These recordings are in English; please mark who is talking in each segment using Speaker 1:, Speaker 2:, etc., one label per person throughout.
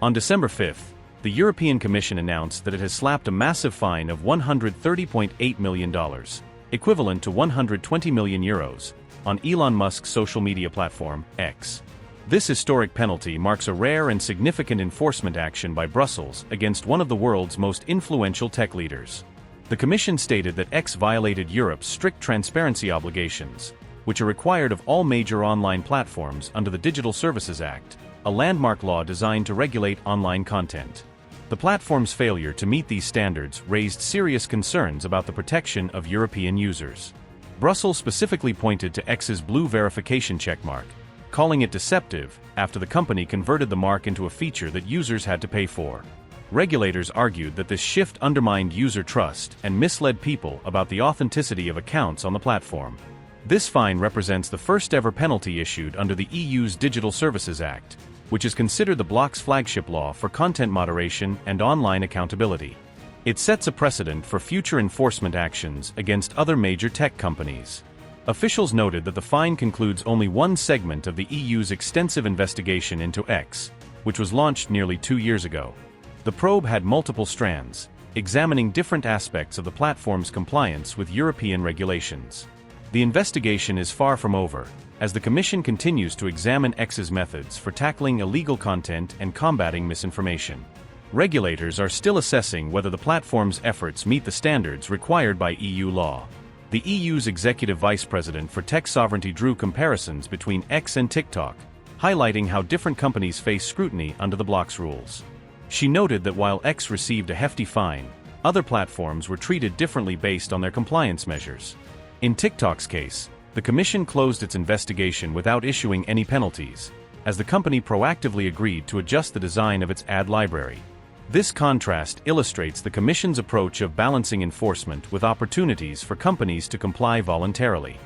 Speaker 1: On December 5, the European Commission announced that it has slapped a massive fine of $130.8 million, equivalent to 120 million euros, on Elon Musk's social media platform, X. This historic penalty marks a rare and significant enforcement action by Brussels against one of the world's most influential tech leaders. The Commission stated that X violated Europe's strict transparency obligations, which are required of all major online platforms under the Digital Services Act, a landmark law designed to regulate online content. The platform's failure to meet these standards raised serious concerns about the protection of European users. Brussels specifically pointed to X's blue verification checkmark, calling it deceptive after the company converted the mark into a feature that users had to pay for. Regulators argued that this shift undermined user trust and misled people about the authenticity of accounts on the platform. This fine represents the first-ever penalty issued under the EU's Digital Services Act, which is considered the bloc's flagship law for content moderation and online accountability. It sets a precedent for future enforcement actions against other major tech companies. Officials noted that the fine concludes only one segment of the EU's extensive investigation into X, which was launched nearly 2 years ago. The probe had multiple strands, examining different aspects of the platform's compliance with European regulations. The investigation is far from over, as the Commission continues to examine X's methods for tackling illegal content and combating misinformation. Regulators are still assessing whether the platform's efforts meet the standards required by EU law. The EU's Executive Vice President for Tech Sovereignty drew comparisons between X and TikTok, highlighting how different companies face scrutiny under the bloc's rules. She noted that while X received a hefty fine, other platforms were treated differently based on their compliance measures. In TikTok's case, the Commission closed its investigation without issuing any penalties, as the company proactively agreed to adjust the design of its ad library. This contrast illustrates the Commission's approach of balancing enforcement with opportunities for companies to comply voluntarily.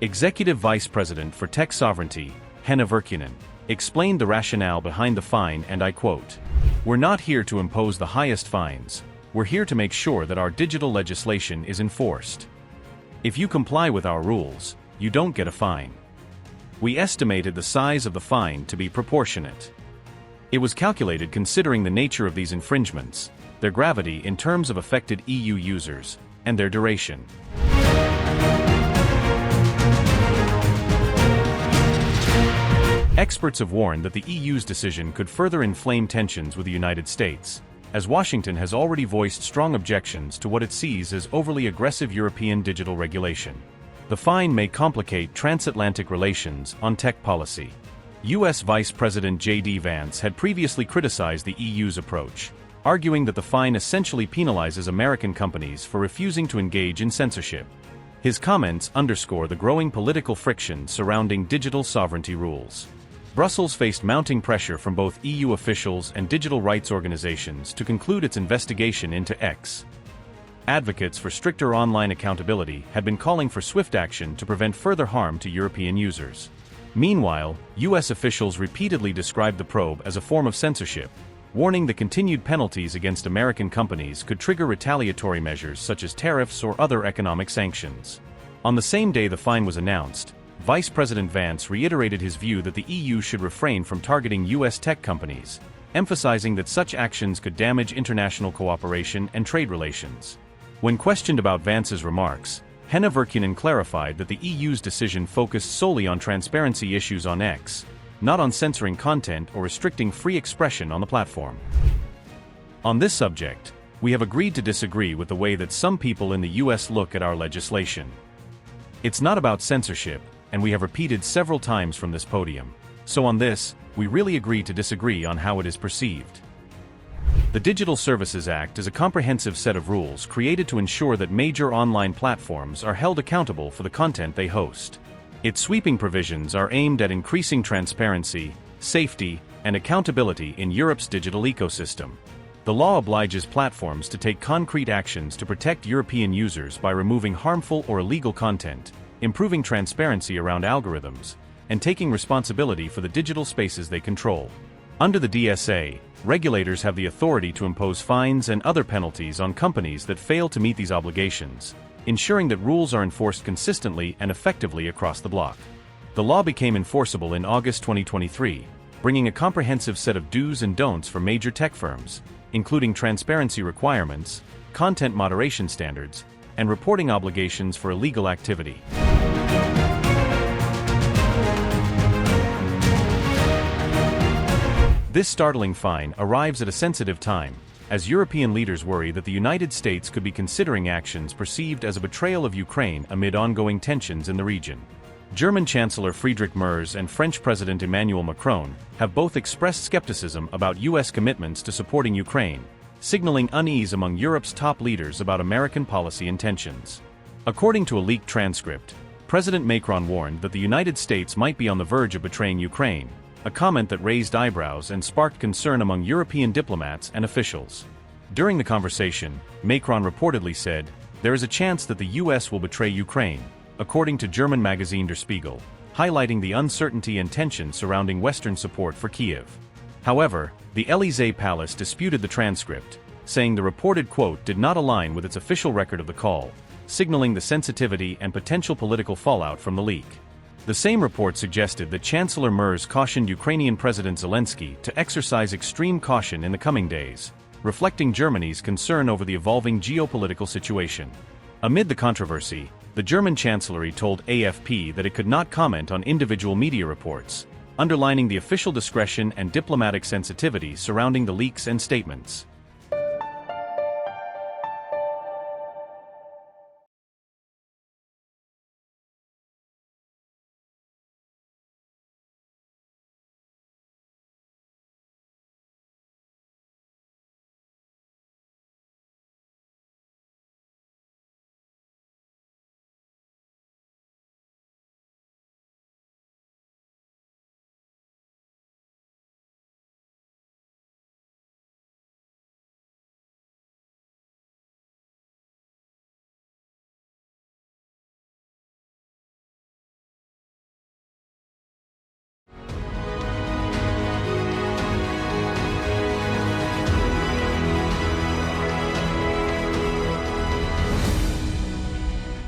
Speaker 1: Executive Vice President for Tech Sovereignty, Henna Virkkunen, explained the rationale behind the fine, and I quote, "We're not here to impose the highest fines, we're here to make sure that our digital legislation is enforced. If you comply with our rules, you don't get a fine." We estimated the size of the fine to be proportionate. It was calculated considering the nature of these infringements, their gravity in terms of affected EU users, and their duration. Experts have warned that the EU's decision could further inflame tensions with the United States, as Washington has already voiced strong objections to what it sees as overly aggressive European digital regulation. The fine may complicate transatlantic relations on tech policy. U.S. Vice President J.D. Vance had previously criticized the EU's approach, arguing that the fine essentially penalizes American companies for refusing to engage in censorship. His comments underscore the growing political friction surrounding digital sovereignty rules. Brussels faced mounting pressure from both EU officials and digital rights organizations to conclude its investigation into X. Advocates for stricter online accountability had been calling for swift action to prevent further harm to European users. Meanwhile, U.S. officials repeatedly described the probe as a form of censorship, warning that continued penalties against American companies could trigger retaliatory measures such as tariffs or other economic sanctions. On the same day the fine was announced, Vice President Vance reiterated his view that the EU should refrain from targeting U.S. tech companies, emphasizing that such actions could damage international cooperation and trade relations. When questioned about Vance's remarks, Henna Virkkunen clarified that the EU's decision focused solely on transparency issues on X, not on censoring content or restricting free expression on the platform. On this subject, we have agreed to disagree with the way that some people in the US look at our legislation. It's not about censorship, and we have repeated several times from this podium. So on this, we really agree to disagree on how it is perceived. The Digital Services Act is a comprehensive set of rules created to ensure that major online platforms are held accountable for the content they host. Its sweeping provisions are aimed at increasing transparency, safety, and accountability in Europe's digital ecosystem. The law obliges platforms to take concrete actions to protect European users by removing harmful or illegal content, improving transparency around algorithms, and taking responsibility for the digital spaces they control. Under the DSA, regulators have the authority to impose fines and other penalties on companies that fail to meet these obligations, ensuring that rules are enforced consistently and effectively across the bloc. The law became enforceable in August 2023, bringing a comprehensive set of do's and don'ts for major tech firms, including transparency requirements, content moderation standards, and reporting obligations for illegal activity. This startling fine arrives at a sensitive time, as European leaders worry that the United States could be considering actions perceived as a betrayal of Ukraine amid ongoing tensions in the region. German Chancellor Friedrich Merz and French President Emmanuel Macron have both expressed skepticism about U.S. commitments to supporting Ukraine, signaling unease among Europe's top leaders about American policy intentions. According to a leaked transcript, President Macron warned that the United States might be on the verge of betraying Ukraine, a comment that raised eyebrows and sparked concern among European diplomats and officials. During the conversation, Macron reportedly said, "There is a chance that the U.S. will betray Ukraine," according to German magazine Der Spiegel, highlighting the uncertainty and tension surrounding Western support for Kyiv. However, the Élysée Palace disputed the transcript, saying the reported quote did not align with its official record of the call, signaling the sensitivity and potential political fallout from the leak. The same report suggested that Chancellor Merz cautioned Ukrainian President Zelensky to exercise extreme caution in the coming days, reflecting Germany's concern over the evolving geopolitical situation. Amid the controversy, the German Chancellery told AFP that it could not comment on individual media reports, underlining the official discretion and diplomatic sensitivity surrounding the leaks and statements.